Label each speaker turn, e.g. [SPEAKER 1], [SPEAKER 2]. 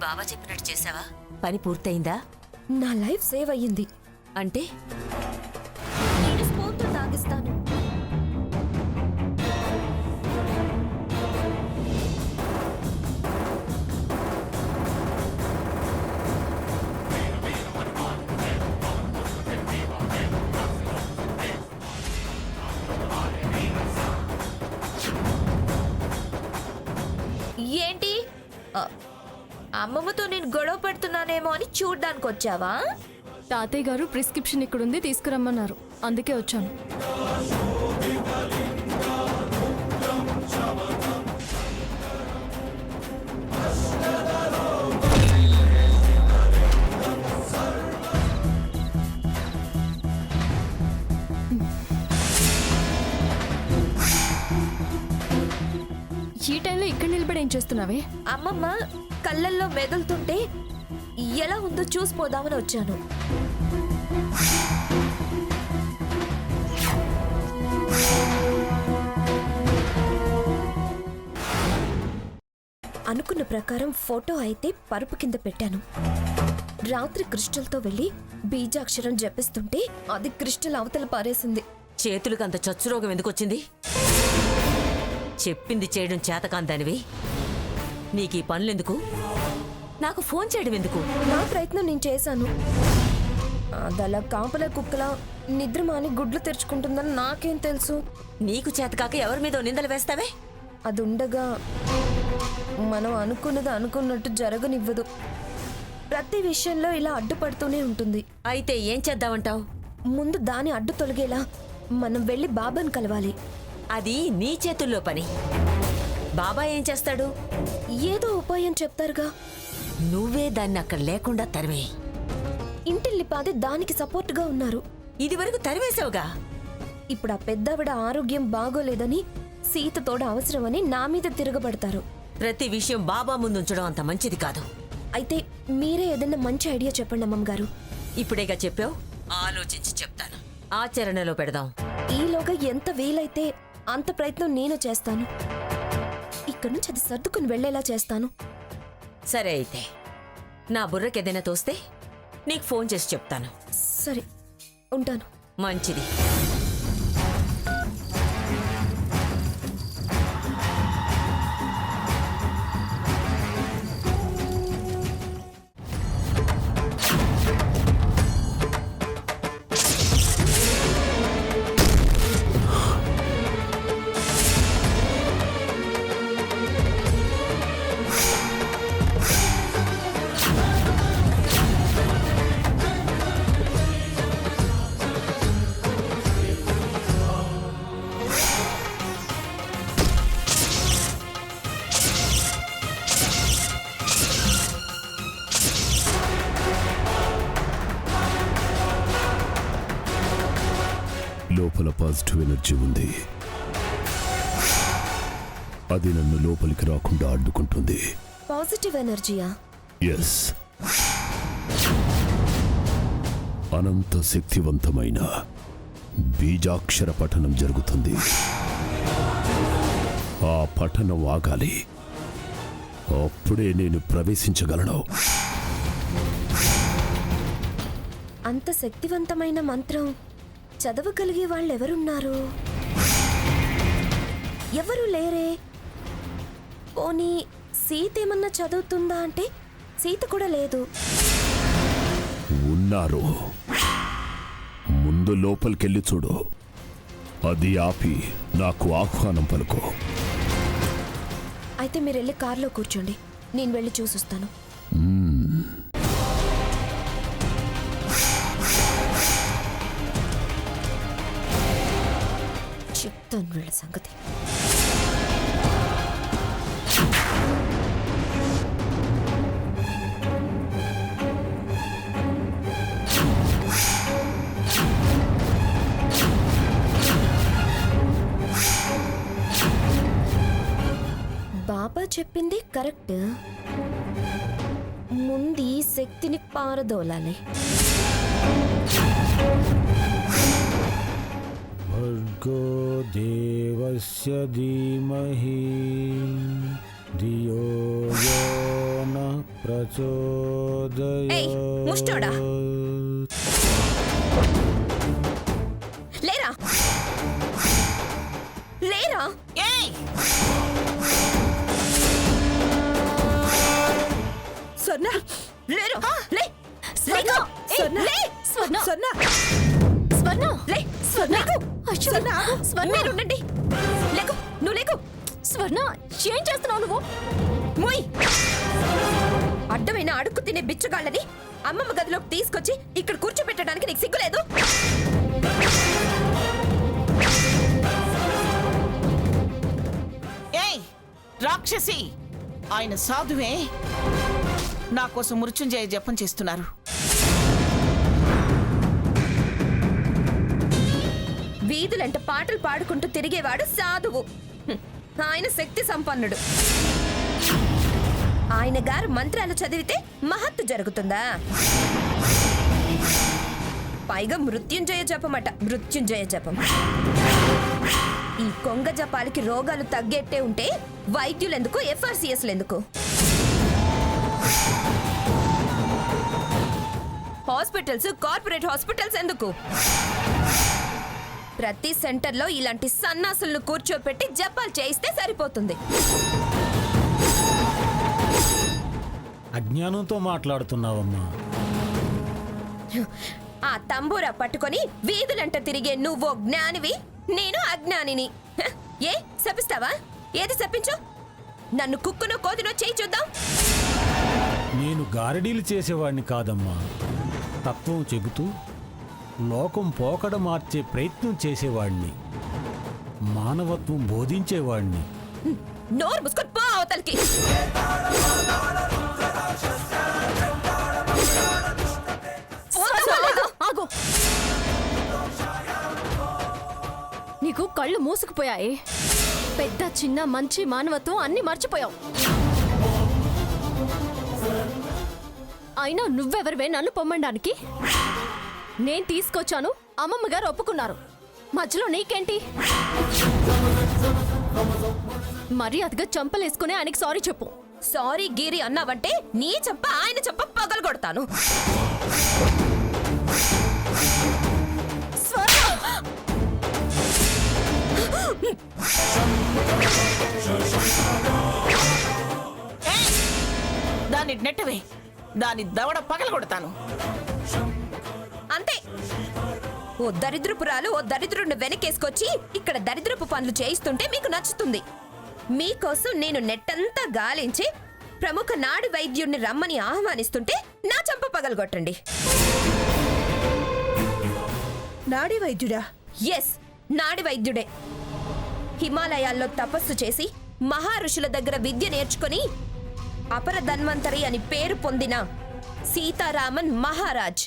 [SPEAKER 1] బాబా చెప్పినట్టు చేసావా? పని పూర్తయిందా?
[SPEAKER 2] నా లైఫ్ సేవ్ అయ్యింది.
[SPEAKER 1] అంటే
[SPEAKER 2] నేను స్పూన్తో తాగిస్తాను. ఏంటి అమ్మమ్మతో నేను గొడవ పెడుతున్నానేమో అని చూడ్డానికి వచ్చావా?
[SPEAKER 3] తాతయ్య గారు ప్రిస్క్రిప్షన్ ఇక్కడుంది, తీసుకురమ్మన్నారు, అందుకే వచ్చాను. ఈ టైంలో ఇక్కడ నిలబడి ఏం చేస్తున్నావే?
[SPEAKER 2] అమ్మమ్మ కళ్ళల్లో మెదులుతుంటే ఎలా ఉందో చూసిపోదామని వచ్చాను. అనుకున్న ప్రకారం ఫోటో అయితే పరుపు కింద పెట్టాను. రాత్రి క్రిస్టల్తో వెళ్ళి బీజాక్షరం జపిస్తుంటే అది క్రిస్టల్ అవతల పారేసింది.
[SPEAKER 1] చేతులకు అంత చచ్చురోగం ఎందుకొచ్చింది? చెప్పింది చేయడం చేతకాందానివి. నీకీ పనులెందుకు? నాకు ఫోన్ చేయడం ఎందుకు?
[SPEAKER 2] నా ప్రయత్నం నేను చేశాను. అదలా కాపలా కుక్కలా నిద్రమాని గుడ్లు తెరుచుకుంటుందని నాకేం తెలుసు?
[SPEAKER 1] నీకు చేతకాక ఎవరి మీద నిందలు వేస్తావే?
[SPEAKER 2] అది ఉండగా మనం అనుకున్నది అనుకున్నట్టు జరగనివ్వదు. ప్రతి విషయంలో ఇలా అడ్డుపడుతూనే ఉంటుంది.
[SPEAKER 1] అయితే ఏం చేద్దామంటావు?
[SPEAKER 2] ముందు దాని అడ్డు తొలగేలా మనం వెళ్ళి బాబాని కలవాలి.
[SPEAKER 1] అది నీ చేతుల్లో పని. బాబా ఏం చేస్తాడు?
[SPEAKER 2] ఏదో ఉపాయం చెప్తారుగా.
[SPEAKER 1] నువ్వే దాన్ని అక్కడ లేకుండా తరిమే.
[SPEAKER 2] ఇంటిల్లిపాది దానికి సపోర్ట్గా ఉన్నారు.
[SPEAKER 1] ఇదివరకు తరివేశావుగా.
[SPEAKER 2] ఇప్పుడు ఆ పెద్దావిడ ఆరోగ్యం బాగోలేదని సీత తోడ అవసరమని నా మీద తిరగబడతారు.
[SPEAKER 1] ప్రతి విషయం బాబా ముందుంచడం అంత మంచిది కాదు.
[SPEAKER 2] అయితే మీరే ఏదైనా మంచి ఐడియా చెప్పండి అమ్మగారు.
[SPEAKER 1] ఇప్పుడేగా చెప్పావు, ఆలోచించి చెప్తాను. ఆచరణలో పెడదాం.
[SPEAKER 2] ఈలోగా ఎంత వీలైతే అంత ప్రయత్నం నేను చేస్తాను. ఇక్కడి నుంచి అది సర్దుకుని వెళ్లేలా చేస్తాను.
[SPEAKER 1] సరే, అయితే నా బుర్రకేదైనా తోస్తే నీకు ఫోన్ చేసి చెప్తాను.
[SPEAKER 2] సరే, ఉంటాను.
[SPEAKER 1] మంచిది.
[SPEAKER 4] లోపల పాజిటివ్ ఎనర్జీ ఉంది. అది నన్ను లోపలికి రాకుండా అడ్డుకుంటుంది.
[SPEAKER 2] పాజిటివ్ ఎనర్జీయా?
[SPEAKER 4] ఎస్. అనంత శక్తివంతమైన బీజాక్షర పఠనం జరుగుతుంది. ఆ పఠనం ఆగాలి. అప్పుడే నేను ప్రవేశించగలను.
[SPEAKER 2] అంత శక్తివంతమైన మంత్రం చదవగలిగే వాళ్ళెవరున్నారు? ఎవరు లేరే. పోనీ సీత ఏమన్నా చదువుతుందా అంటే సీత కూడా లేదు.
[SPEAKER 4] ఉన్నారు. ముందు లోపలికెళ్ళి చూడు. అది ఆపి నాకు ఆహ్వానం పలుకో.
[SPEAKER 2] అయితే మీరు వెళ్ళి కారులో కూర్చోండి, నేను వెళ్ళి చూసొస్తాను. చెప్తాను వీళ్ళ సంగతి. బాబా చెప్పింది కరెక్ట్. ముందు ఈ శక్తిని పారదోలాలి.
[SPEAKER 5] భర్గో దేవస్య ధీమహి ధియో యో నః ప్రచోదయాత్.
[SPEAKER 2] ఏయ్, ముష్టోడా. లేరా లేరా
[SPEAKER 1] స్వర్ణ
[SPEAKER 2] లేరు లే
[SPEAKER 3] స్వర్ణ!
[SPEAKER 2] స్వర్ణ
[SPEAKER 3] లే! స్వర్ణ!
[SPEAKER 2] స్వర్ణ
[SPEAKER 3] స్వర్ణ!
[SPEAKER 2] లే
[SPEAKER 3] స్వర్ణ!
[SPEAKER 2] లేకు.
[SPEAKER 3] అయ్యో!
[SPEAKER 2] స్వర్ణ
[SPEAKER 3] స్వర్ణ!
[SPEAKER 2] మీరు ఉండండి. లేకు నువ్వు లేకు.
[SPEAKER 3] స్వర్ణ ఏం చేస్తున్నావు నువ్వు?
[SPEAKER 2] మోయ్ అడ్డమైన అడుక్కు తినే బిచ్చగాళ్ళని అమ్మమ్మ గదిలోకి తీసుకొచ్చి ఇక్కడ కూర్చోబెట్టడానికి నీకు సిగ్గులేదు?
[SPEAKER 6] ఏయ్ రాక్షసి, ఆయన సాధువే నా కోసం మృత్యుంజయ జపం చేస్తున్నారు.
[SPEAKER 2] వీధులంట పాటలు పాడుకుంటూ తిరిగేవాడు సాధువు. ఆయన శక్తి సంపన్నుడు. ఆయన గారు మంత్రాలు చదివితే మహత్తు జరుగుతుందా? పైగా మృత్యుంజయ జపమట, మృత్యుంజయ జపం. ఈ కొంగ జపాలకి రోగాలు తగ్గేట్టే ఉంటే వైద్యులెందుకు, FRCSలెందుకు? హాస్పిటల్స్, కార్పొరేట్ హాస్పిటల్స్ ఎందుకు? ప్రతి సెంటర్లో ఇలాంటి సన్నాసులను కూర్చోపెట్టి జపాలు చేయిస్తే సరిపోతుంది.
[SPEAKER 5] అజ్ఞానంతో మాట్లాడుతున్నావమ్మా.
[SPEAKER 2] ఆ తంబూరా పట్టుకొని వీధులంట తిరిగే నువ్వో జ్ఞానివి, నేను అజ్ఞానిని. హ, ఏ శపిస్తావా? ఏది శపించు? నన్ను కుక్కునో కోదినో చేయి చూద్దాం.
[SPEAKER 5] నేను గారడీలు చేసేవాడిని కాదమ్మా. తత్వం చెబుతూ లోకం పోకడ మార్చే ప్రయత్నం చేసేవాడిని. మానవత్వం బోధించేవాడిని.
[SPEAKER 2] నోరు ముసుకొని పో అవతలికి.
[SPEAKER 3] ఆగు! నీకు కళ్ళు మూసుకుపోయాయి. పెద్ద చిన్న మంచి మానవత్వం అన్ని మర్చిపోయావు. అయినా నువ్వెవరివే నన్ను పొమ్మడానికి? నేను తీసుకొచ్చాను, అమ్మమ్మ గారు ఒప్పుకున్నారు. మధ్యలో నీకేంటి? మర్యాదగా చంపలేసుకుని ఆయనకి సారీ చెప్పు.
[SPEAKER 2] సారీ గీరి అన్నావంటే నీ చెప్ప ఆయన చెప్ప పగలు కొడతాను.
[SPEAKER 6] ఏయ్, దాన్ని నెట్టవే, దాని దవడ పగలగొడతాను.
[SPEAKER 2] అంతే. ఓ దరిద్రపురాలు ఓ దరిద్రుడిని వెనకేసుకొచ్చి ఇక్కడ దరిద్రపు పనులు చేయిస్తుంటే మీకు నచ్చుతుంది. మీకోసం నేను నెట్టంతా గాలించి ప్రముఖ నాడి వైద్యుడిని రమ్మని ఆహ్వానిస్తుంటే నా చంప పగలగొట్టండి.
[SPEAKER 1] నాడి వైద్యుడా?
[SPEAKER 2] ఎస్, నాడి వైద్యుడే. హిమాలయాల్లో తపస్సు చేసి మహారుషుల దగ్గర విద్య నేర్చుకుని అపర ధన్వంతరి అని పేరు పొందిన సీతారామన్ మహారాజ్.